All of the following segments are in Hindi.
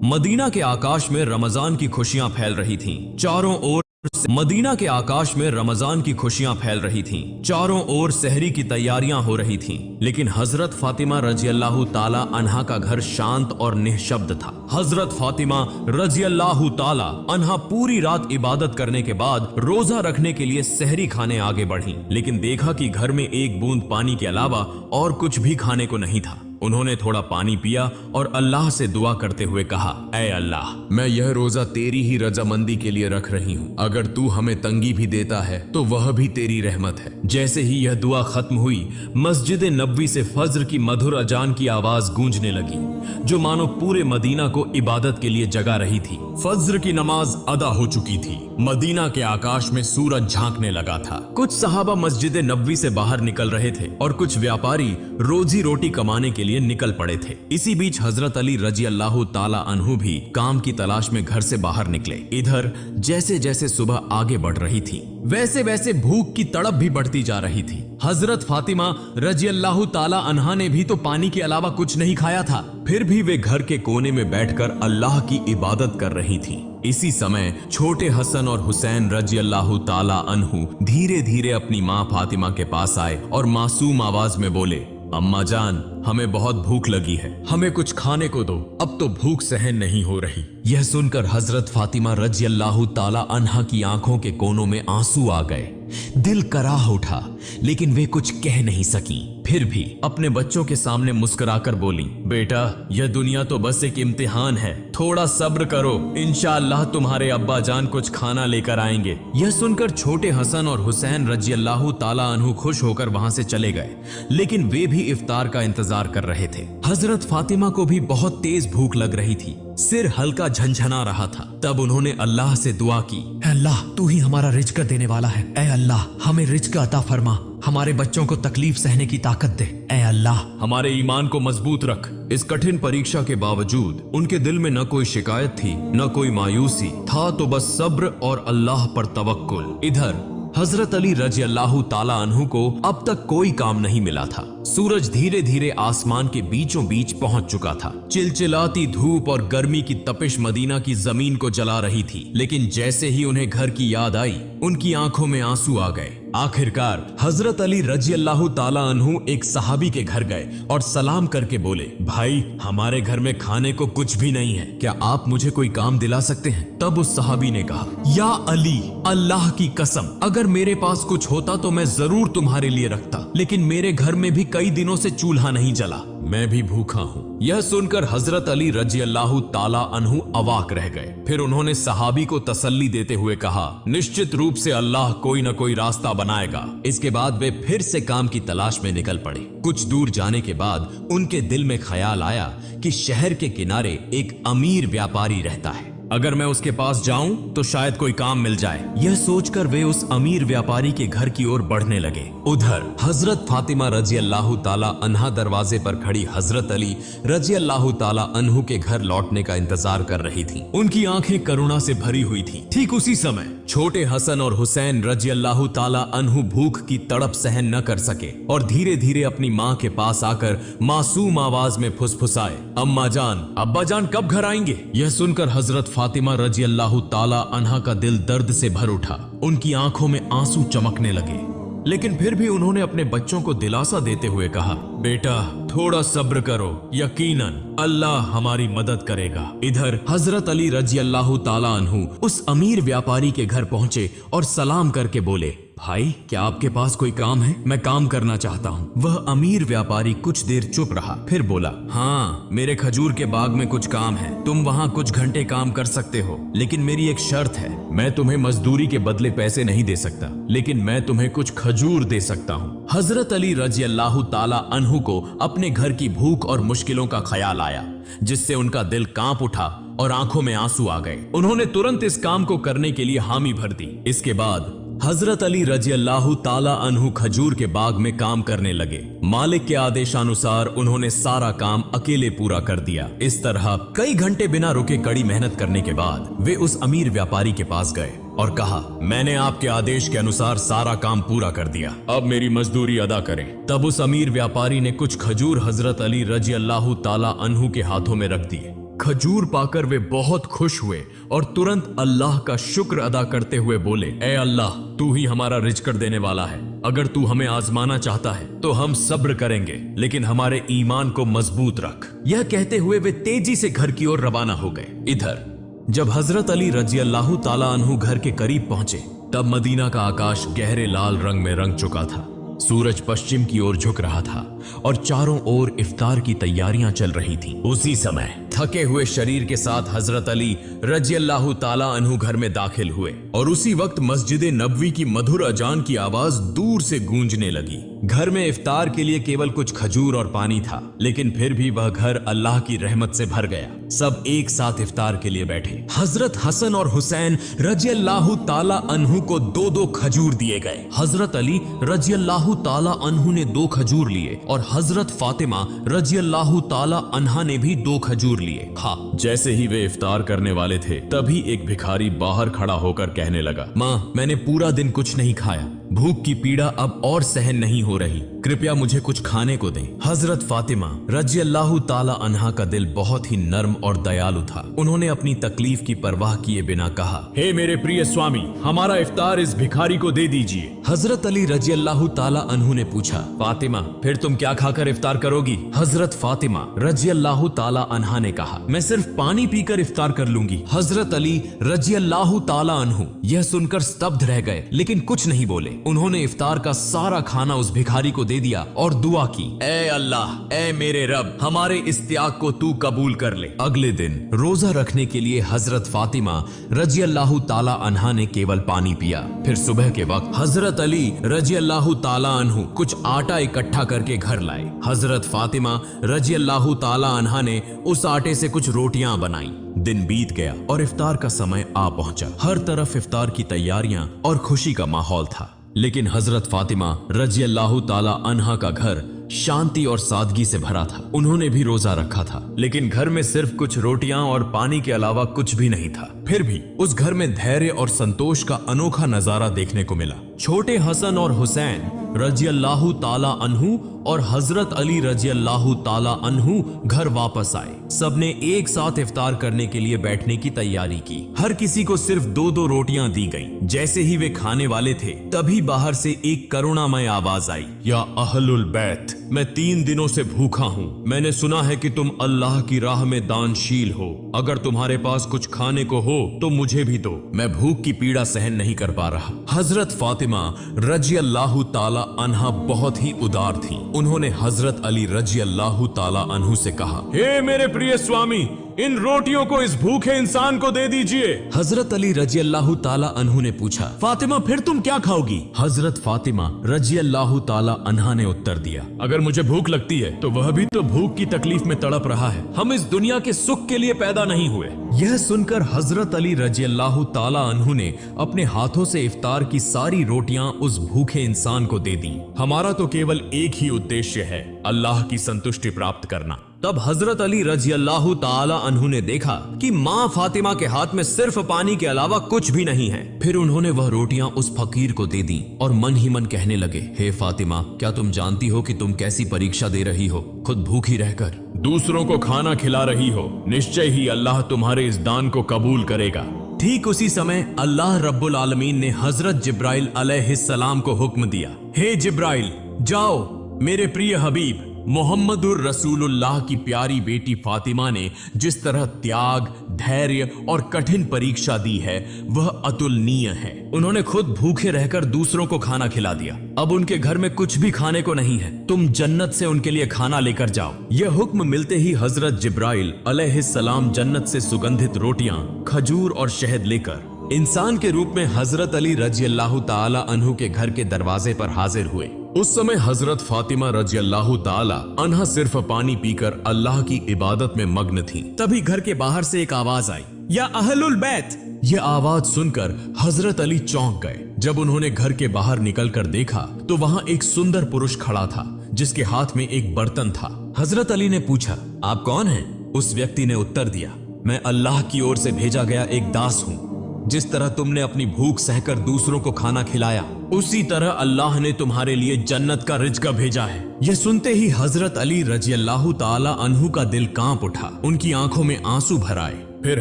मदीना के आकाश में रमजान की खुशियां फैल रही थीं। चारों ओर मदीना के आकाश में रमजान की खुशियां फैल रही थीं। चारों ओर सहरी की तैयारियां हो रही थीं। लेकिन हजरत फातिमा रजी अल्लाह ताला अन्हा का घर शांत और निःशब्द था। हजरत फातिमा रजी अल्लाह ताला अन्हा पूरी रात इबादत करने के बाद रोजा रखने के लिए सहरी खाने आगे बढ़ी, लेकिन देखा कि घर में एक बूंद पानी के अलावा और कुछ भी खाने को नहीं था। उन्होंने थोड़ा पानी पिया और अल्लाह से दुआ करते हुए कहा, ऐ अल्लाह, मैं यह रोजा तेरी ही रजामंदी के लिए रख रही हूँ। अगर तू हमें तंगी भी देता है तो वह भी तेरी रहमत है। जैसे ही यह दुआ खत्म हुई, मस्जिद नबवी से फज्र की मधुर अजान की आवाज गूंजने लगी, जो मानो पूरे मदीना को इबादत के लिए जगा रही थी। फज्र की नमाज अदा हो चुकी थी। मदीना के आकाश में सूरज झांकने लगा था। कुछ सहाबा मस्जिद नबवी से बाहर निकल रहे थे और कुछ व्यापारी रोजी रोटी कमाने के लिए निकल पड़े थे। इसी बीच हजरत अली रजी अल्लाह ताला अन्हु भी काम की तलाश में घर से बाहर निकले। इधर जैसे जैसे सुबह आगे बढ़ रही थी, वैसे वैसे भूख की तड़प भी बढ़ती जा रही थी। हजरत फातिमा रजी अल्लाह ताला अन्हा ने भी तो पानी के अलावा कुछ नहीं खाया था, फिर भी वे घर के कोने में बैठकर अल्लाह की इबादत कर रही थी। इसी समय छोटे हसन और हुसैन रजी अल्लाह ताला अन्हु धीरे धीरे अपनी माँ फातिमा के पास आए और मासूम आवाज में बोले, अम्मा जान, हमें बहुत भूख लगी है, हमें कुछ खाने को दो, अब तो भूख सहन नहीं हो रही। यह सुनकर हजरत फातिमा रजी अल्लाह ताला अन्हा की आंखों के कोनों में आंसू आ गए। दिल कराह उठा, लेकिन वे कुछ कह नहीं सकी। फिर भी अपने बच्चों के सामने मुस्कुराकर बोली, बेटा, यह दुनिया तो बस एक इम्तिहान है, थोड़ा सब्र करो, इंशाअल्लाह तुम्हारे अब्बा जान कुछ खाना लेकर आएंगे। यह सुनकर छोटे हसन और हुसैन रजी अल्लाह ताला अन्हु खुश होकर वहां से चले गए, लेकिन वे भी इफ्तार का इंतजार कर रहे थे। हजरत फातिमा को भी बहुत तेज भूख लग रही थी, सिर हल्का झंझना रहा था। तब उन्होंने अल्लाह से दुआ की, अल्लाह, तू ही हमारा रिज्क देने वाला है। ऐ अल्लाह, हमें रिज्क अता फरमा, हमारे बच्चों को तकलीफ सहने की ताकत दे। ऐ अल्लाह, हमारे ईमान को मजबूत रख। इस कठिन परीक्षा के बावजूद उनके दिल में न कोई शिकायत थी, न कोई मायूसी था, तो बस सब्र और अल्लाह पर तवक्कुल। इधर हजरत अली रजी अल्लाह ताला अन्हु को अब तक कोई काम नहीं मिला था। सूरज धीरे धीरे आसमान के बीचों बीच पहुंच चुका था। चिलचिलाती धूप और गर्मी की तपिश मदीना की जमीन को जला रही थी, लेकिन जैसे ही उन्हें घर की याद आई, उनकी आंखों में आंसू आ गए। आखिरकार हजरत अली रजी अल्लाह ताला अन्हु एक सहाबी के घर गए और सलाम करके बोले, भाई, हमारे घर में खाने को कुछ भी नहीं है, क्या आप मुझे कोई काम दिला सकते हैं? तब उस सहाबी ने कहा, या अली, अल्लाह की कसम, अगर मेरे पास कुछ होता तो मैं जरूर तुम्हारे लिए रखता, लेकिन मेरे घर में भी कई दिनों से चूल्हा नहीं जला, मैं भी भूखा हूँ। यह सुनकर हजरत अली रजी अल्लाह ताला अन्हु अवाक रह गए। फिर उन्होंने सहाबी को तसल्ली देते हुए कहा, निश्चित रूप से अल्लाह कोई न कोई रास्ता बनाएगा। इसके बाद वे फिर से काम की तलाश में निकल पड़े। कुछ दूर जाने के बाद उनके दिल में ख्याल आया कि शहर के किनारे एक अमीर व्यापारी रहता है, अगर मैं उसके पास जाऊं तो शायद कोई काम मिल जाए। यह सोचकर वे उस अमीर व्यापारी के घर की ओर बढ़ने लगे। उधर हजरत फातिमा रजी अल्लाह ताला अन्हा दरवाजे पर खड़ी हजरत अली रजी अल्लाह ताला अन्हु के घर लौटने का इंतजार कर रही थी। उनकी आंखें करुणा से भरी हुई थी। ठीक उसी समय छोटे हसन और हुसैन रजी अल्लाह ताला अन्हु भूख की तड़प सहन न कर सके और धीरे धीरे अपनी माँ के पास आकर मासूम आवाज में फुसफुसाए, अम्मा जान, अब्बा जान कब घर आएंगे? यह सुनकर हजरत फातिमा रजी अल्लाह ताला अन्हा का दिल दर्द से भर उठा। उनकी आंखों में आंसू चमकने लगे, लेकिन फिर भी उन्होंने अपने बच्चों को दिलासा देते हुए कहा, बेटा, थोड़ा सब्र करो, यकीनन अल्लाह हमारी मदद करेगा। इधर हजरत अली रजी अल्लाह ताला अन्हु उस अमीर व्यापारी के घर पहुंचे और सलाम करके बोले, भाई, क्या आपके पास कोई काम है? मैं काम करना चाहता हूँ। वह अमीर व्यापारी कुछ देर चुप रहा, फिर बोला, हाँ, मेरे खजूर के बाग में कुछ काम है, तुम वहाँ कुछ घंटे काम कर सकते हो, लेकिन मेरी एक शर्त है, मैं तुम्हें मजदूरी के बदले पैसे नहीं दे सकता, लेकिन मैं तुम्हें कुछ खजूर दे सकता हूँ। हजरत अली रजी अल्लाह ताला अन्हु को अपने घर की भूख और मुश्किलों का ख्याल आया, जिससे उनका दिल कांप उठा और आंखों में आंसू आ गए। उन्होंने तुरंत इस काम को करने के लिए हामी भर दी। इसके बाद हजरत अली रजी अल्लाह ताला अन्हु खजूर के बाग में काम करने लगे। मालिक के आदेशानुसार उन्होंने सारा काम अकेले पूरा कर दिया। इस तरह कई घंटे बिना रुके कड़ी मेहनत करने के बाद वे उस अमीर व्यापारी के पास गए और कहा, मैंने आपके आदेश के अनुसार सारा काम पूरा कर दिया, अब मेरी मजदूरी अदा करें। तब उस अमीर व्यापारी ने कुछ खजूर हजरत अली रजी अल्लाह ताला अन्हु के हाथों में रख दिए खजूर पाकर वे बहुत खुश हुए और तुरंत अल्लाह का शुक्र अदा करते हुए बोले, ए अल्लाह, तू ही हमारा रिज़्क़ देने वाला है। अगर तू हमें आजमाना चाहता है तो हम सब्र करेंगे, लेकिन हमारे ईमान को मजबूत रख। यह कहते हुए वे तेजी से घर की ओर रवाना हो गए। इधर जब हजरत अली रजी अल्लाह ताला अन्हु घर के करीब पहुंचे, तब मदीना का आकाश गहरे लाल रंग में रंग चुका था। सूरज पश्चिम की ओर झुक रहा था और चारों ओर इफ्तार की तैयारियां चल रही थीं। उसी समय थके हुए शरीर के साथ हजरत अली रजी अल्लाह ताला अन्हु घर में दाखिल हुए और उसी वक्त मस्जिद नबवी की मधुर अजान की आवाज दूर से गूंजने लगी। घर में इफ्तार के लिए केवल कुछ खजूर और पानी था, लेकिन फिर भी वह घर अल्लाह की रहमत से भर गया। सब एक साथ इफ्तार के लिए बैठे। हजरत हसन और हुसैन रजी अल्लाह ताला अन्हु को 2-2 खजूर दिए गए। हजरत अली रजी अल्लाह ताला अन्हु ने 2 खजूर लिए और हजरत फातिमा रजी अल्लाह ताला अन्हा ने भी 2 खजूर लिए। हाँ, जैसे ही वे इफ्तार करने वाले थे, तभी एक भिखारी बाहर खड़ा होकर कहने लगा, माँ, मैंने पूरा दिन कुछ नहीं खाया, भूख की पीड़ा अब और सहन नहीं हो रही, कृपया मुझे कुछ खाने को दें। हजरत फातिमा रजी अल्लाह ताला अन्हा का दिल बहुत ही नर्म और दयालु था। उन्होंने अपनी तकलीफ की परवाह किए बिना कहा, हे मेरे प्रिय स्वामी, हमारा इफ्तार इस भिखारी को दे दीजिए। हजरत अली रजी अल्लाह ताला अन्हु ने पूछा, फातिमा, फिर तुम क्या खाकर इफ्तार करोगी? हजरत फातिमा रजी अल्लाह ताला अन्हा ने कहा, मैं सिर्फ पानी पीकर इफ्तार कर लूंगी। हजरत अली रजी अल्लाह ताला अन्हु यह सुनकर स्तब्ध रह गए, लेकिन कुछ नहीं बोले। उन्होंने इफ्तार का सारा खाना उस भिखारी को दे दिया और दुआ की, ए अल्लाह, ए मेरे रब, हमारे इस त्याग को तू कबूल कर ले। अगले दिन रोजा रखने के लिए हजरत फातिमा रजी अल्लाह ताला अन्हा ने केवल पानी पिया। फिर सुबह के वक्त हजरत अली रजी अल्लाह ताला अन्हु कुछ आटा इकट्ठा करके घर लाए। हजरत फातिमा रजी अल्लाह ताला अन्हा ने उस आटे से कुछ रोटियां बनाई। दिन बीत गया और इफ्तार का समय आ पहुंचा। हर तरफ इफ्तार की तैयारियां और खुशी का माहौल था, लेकिन हजरत फातिमा रजी अल्लाह ताला अन्हा का घर शांति और सादगी से भरा था। उन्होंने भी रोजा रखा था, लेकिन घर में सिर्फ कुछ रोटियां और पानी के अलावा कुछ भी नहीं था। फिर भी उस घर में धैर्य और संतोष का अनोखा नजारा देखने को मिला। छोटे हसन और हुसैन रजी अल्लाह ताला अन्हु और हजरत अली रजी अल्लाह ताला अन्हु घर वापस आए। सबने एक साथ इफ्तार करने के लिए बैठने की तैयारी की। हर किसी को सिर्फ 2-2 रोटियां दी गईं। जैसे ही वे खाने वाले थे, तभी बाहर से एक करुणामय आवाज आई, या अहलुल बैत, मैं 3 दिनों से भूखा हूँ। मैंने सुना है कि तुम अल्लाह की राह में दानशील हो। अगर तुम्हारे पास कुछ खाने को हो तो मुझे भी दो, मैं भूख की पीड़ा सहन नहीं कर पा रहा। हजरत फातिमा रजी अल्लाह ताला अन्हा बहुत ही उदार थी। उन्होंने हजरत अली रजी अल्लाह ताला अन्हु से कहा, हे मेरे प्रिय स्वामी, इन रोटियों को इस भूखे इंसान को दे दीजिए। हजरत अली रजी अल्लाह ताला अन्हु ने पूछा, फातिमा, फिर तुम क्या खाओगी? हजरत फातिमा रजी अल्लाह ताला अन्हा ने उत्तर दिया, अगर मुझे भूख लगती है तो वह भी तो भूख की तकलीफ में तड़प रहा है। हम इस दुनिया के सुख के लिए पैदा नहीं हुए। यह सुनकर हजरत अली रजी अल्लाह ताला अन्हु ने अपने हाथों से इफ्तार की सारी रोटियां उस भूखे इंसान को दे दी। हमारा तो केवल एक ही उद्देश्य है, अल्लाह की संतुष्टि प्राप्त करना। तब हजरत अली रजी अल्लाह ताला अन्हु ने देखा कि माँ फातिमा के हाथ में सिर्फ पानी के अलावा कुछ भी नहीं है। फिर उन्होंने वह रोटियां उस फकीर को दे दी और मन ही मन कहने लगे, हे फातिमा, क्या तुम जानती हो कि तुम कैसी परीक्षा दे रही हो? खुद भूखी रहकर दूसरों को खाना खिला रही हो। निश्चय ही अल्लाह तुम्हारे इस दान को कबूल करेगा। ठीक उसी समय अल्लाह रब्बुल आलमीन ने हजरत जिब्राइल अलैहिस्सलाम को हुक्म दिया, हे जिब्राइल, जाओ, मेरे प्रिय हबीब मोहम्मदुर रसूलुल्लाह की प्यारी बेटी फातिमा ने जिस तरह त्याग, धैर्य और कठिन परीक्षा दी है, वह अतुलनीय है। उन्होंने खुद भूखे रहकर दूसरों को खाना खिला दिया। अब उनके घर में कुछ भी खाने को नहीं है। तुम जन्नत से उनके लिए खाना लेकर जाओ। यह हुक्म मिलते ही हजरत जिब्राइल अलैहिस्सलाम जन्नत से सुगंधित रोटियां, खजूर और शहद लेकर इंसान के रूप में हजरत अली रजी अल्लाह ताला अन्हु के घर के दरवाजे पर हाजिर हुए। उस समय हजरत फातिमा रजी अल्लाह ताला अन्हा सिर्फ पानी पीकर अल्लाह की इबादत में मग्न थी। तभी घर के बाहर से एक आवाज आई, या अहलुल बैत। यह आवाज सुनकर हजरत अली चौंक गए। जब उन्होंने घर के बाहर निकलकर देखा तो वहां एक सुंदर पुरुष खड़ा था, जिसके हाथ में एक बर्तन था। हजरत अली ने पूछा, आप कौन हैं? उस व्यक्ति ने उत्तर दिया, मैं अल्लाह की ओर से भेजा गया एक दास हूँ। जिस तरह तुमने अपनी भूख सहकर दूसरों को खाना खिलाया, उसी तरह अल्लाह ने तुम्हारे लिए जन्नत का रिज़्क़ भेजा है। यह सुनते ही हजरत अली रजी अल्लाह ताला अन्हु का दिल कांप उठा, उनकी आंखों में आंसू भर आए। फिर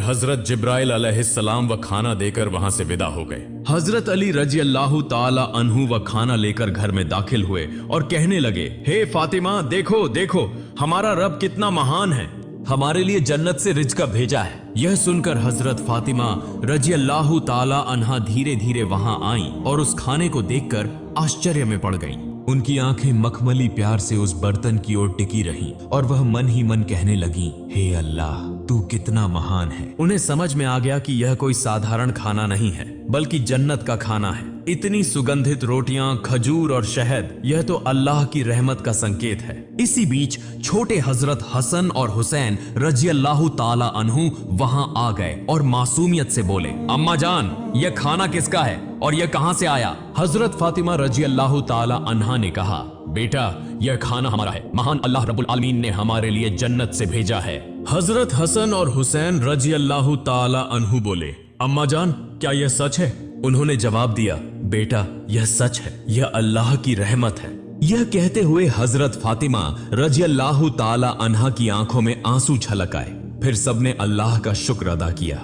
हजरत जिब्राइल अलैहिस्सलाम व खाना देकर वहां से विदा हो गए। हजरत अली रजी अल्लाह ताला अन्हु व खाना लेकर घर में दाखिल हुए और कहने लगे, हे फातिमा, देखो देखो हमारा रब कितना महान है, हमारे लिए जन्नत से रिज़्क़ भेजा है। यह सुनकर हजरत फातिमा रजी अल्लाह ताला अन्हा धीरे धीरे वहां आई और उस खाने को देखकर आश्चर्य में पड़ गईं। उनकी आंखें मखमली प्यार से उस बर्तन की ओर टिकी रहीं और वह मन ही मन कहने लगी, हे अल्लाह, तू कितना महान है। उन्हें समझ में आ गया कि यह कोई साधारण खाना नहीं है, बल्कि जन्नत का खाना है। इतनी सुगंधित रोटियां, खजूर और शहद, यह तो अल्लाह की रहमत का संकेत है। इसी बीच छोटे हजरत हसन और हुसैन रजी अल्लाह ताला अन्हु वहां आ गए और मासूमियत से बोले, अम्मा जान, यह खाना किसका है और यह कहां से आया? हजरत फातिमा रजी अल्लाह ताला अन्हा ने कहा, बेटा, यह खाना हमारा है, महान अल्लाह रब्बुल आलमीन ने हमारे लिए जन्नत से भेजा है। हजरत हसन और हुसैन रजी अल्लाह ताला अन्हु बोले, अम्मा जान, क्या यह सच है? उन्होंने जवाब दिया, बेटा, यह सच है, यह अल्लाह की रहमत है। यह कहते हुए हजरत फातिमा रजी अल्लाह ताला अन्हा की आंखों में आंसू छलक आए। फिर सबने अल्लाह का शुक्र अदा किया।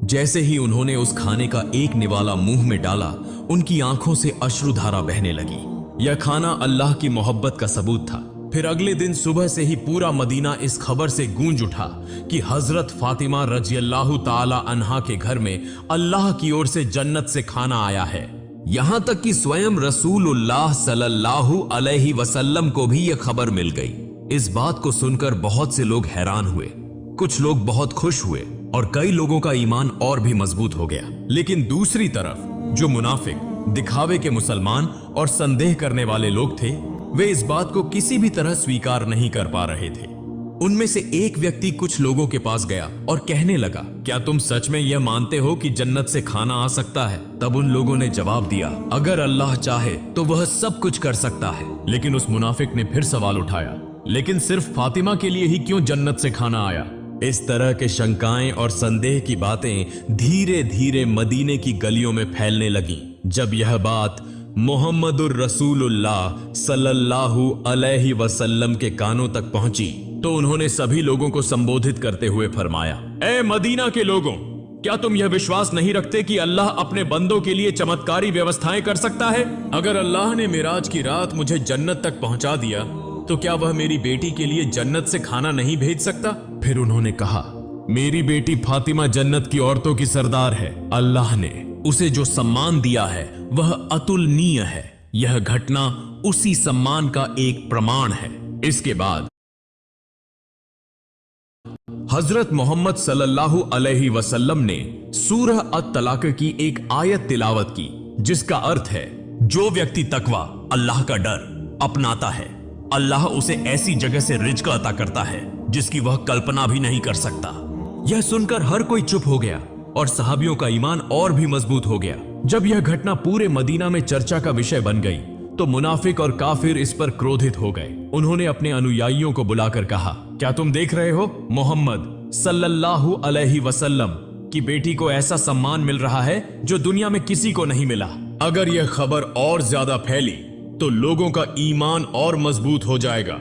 जैसे ही उन्होंने उस खाने का एक निवाला मुंह में डाला, उनकी आंखों से अश्रुधारा बहने लगी। यह खाना अल्लाह की मोहब्बत का सबूत था। फिर अगले दिन सुबह से ही पूरा मदीना इस खबर से गूंज उठा कि हजरत फातिमा रजी अल्लाह ताला अन्हा के घर में अल्लाह की ओर से जन्नत से खाना आया है। यहां तक कि स्वयं रसूलुल्लाह सल्लल्लाहु अलैहि वसल्लम को भी यह खबर मिल गई। इस बात को सुनकर बहुत से लोग हैरान हुए, कुछ लोग बहुत खुश हुए और कई लोगों का ईमान और भी मजबूत हो गया। लेकिन दूसरी तरफ जो मुनाफिक, दिखावे के मुसलमान और संदेह करने वाले लोग थे, वे इस बात को किसी भी तरह स्वीकार नहीं कर पा रहे थे। उनमें से एक व्यक्ति कुछ लोगों के पास गया और कहने लगा, क्या तुम सच में यह मानते हो कि जन्नत से खाना आ सकता है? तब उन लोगों ने जवाब दिया, अगर अल्लाह चाहे तो वह सब कुछ कर सकता है। लेकिन उस मुनाफिक ने फिर सवाल उठाया, लेकिन सिर्फ फातिमा के लिए ही क्यों जन्नत से खाना आया? इस तरह के शंकाएं और संदेह की बातें धीरे धीरे मदीने की गलियों में फैलने लगी। जब यह बात मोहम्मदुर रसूलुल्लाह सल्लल्लाहु अलैहि वसल्लम के कानों तक पहुंची तो उन्होंने सभी लोगों को संबोधित करते हुए फरमाया, ए मदीना के लोगों, क्या तुम यह विश्वास नहीं रखते कि अल्लाह अपने बंदों के लिए चमत्कारी व्यवस्थाएं कर सकता है? अगर अल्लाह ने मिराज की रात मुझे जन्नत तक पहुंचा दिया तो क्या वह मेरी बेटी के लिए जन्नत से खाना नहीं भेज सकता? फिर उन्होंने कहा, मेरी बेटी फातिमा जन्नत की औरतों की सरदार है। अल्लाह ने उसे जो सम्मान दिया है वह अतुलनीय है। यह घटना उसी सम्मान का एक प्रमाण है। इसके बाद हजरत मोहम्मद सल्लल्लाहु अलैहि वसल्लम ने सूरह अत-तलाक की एक आयत तिलावत की, जिसका अर्थ है, जो व्यक्ति तकवा, अल्लाह का डर अपनाता है, अल्लाह उसे ऐसी जगह से रिज़्क़ अता करता है जिसकी वह कल्पना भी नहीं कर सकता। यह सुनकर हर कोई चुप हो गया और सहाबियों का ईमान और भी मजबूत हो गया। जब यह घटना पूरे मदीना में चर्चा का विषय बन गई तो मुनाफिक और काफिर इस पर क्रोधित हो गए। उन्होंने अपने अनुयायियों को बुलाकर कहा, क्या तुम देख रहे हो, मोहम्मद सल्लल्लाहु अलैहि वसल्लम की बेटी को ऐसा सम्मान मिल रहा है जो दुनिया में किसी को नहीं मिला। अगर यह खबर और ज्यादा फैली तो लोगों का ईमान और मजबूत हो जाएगा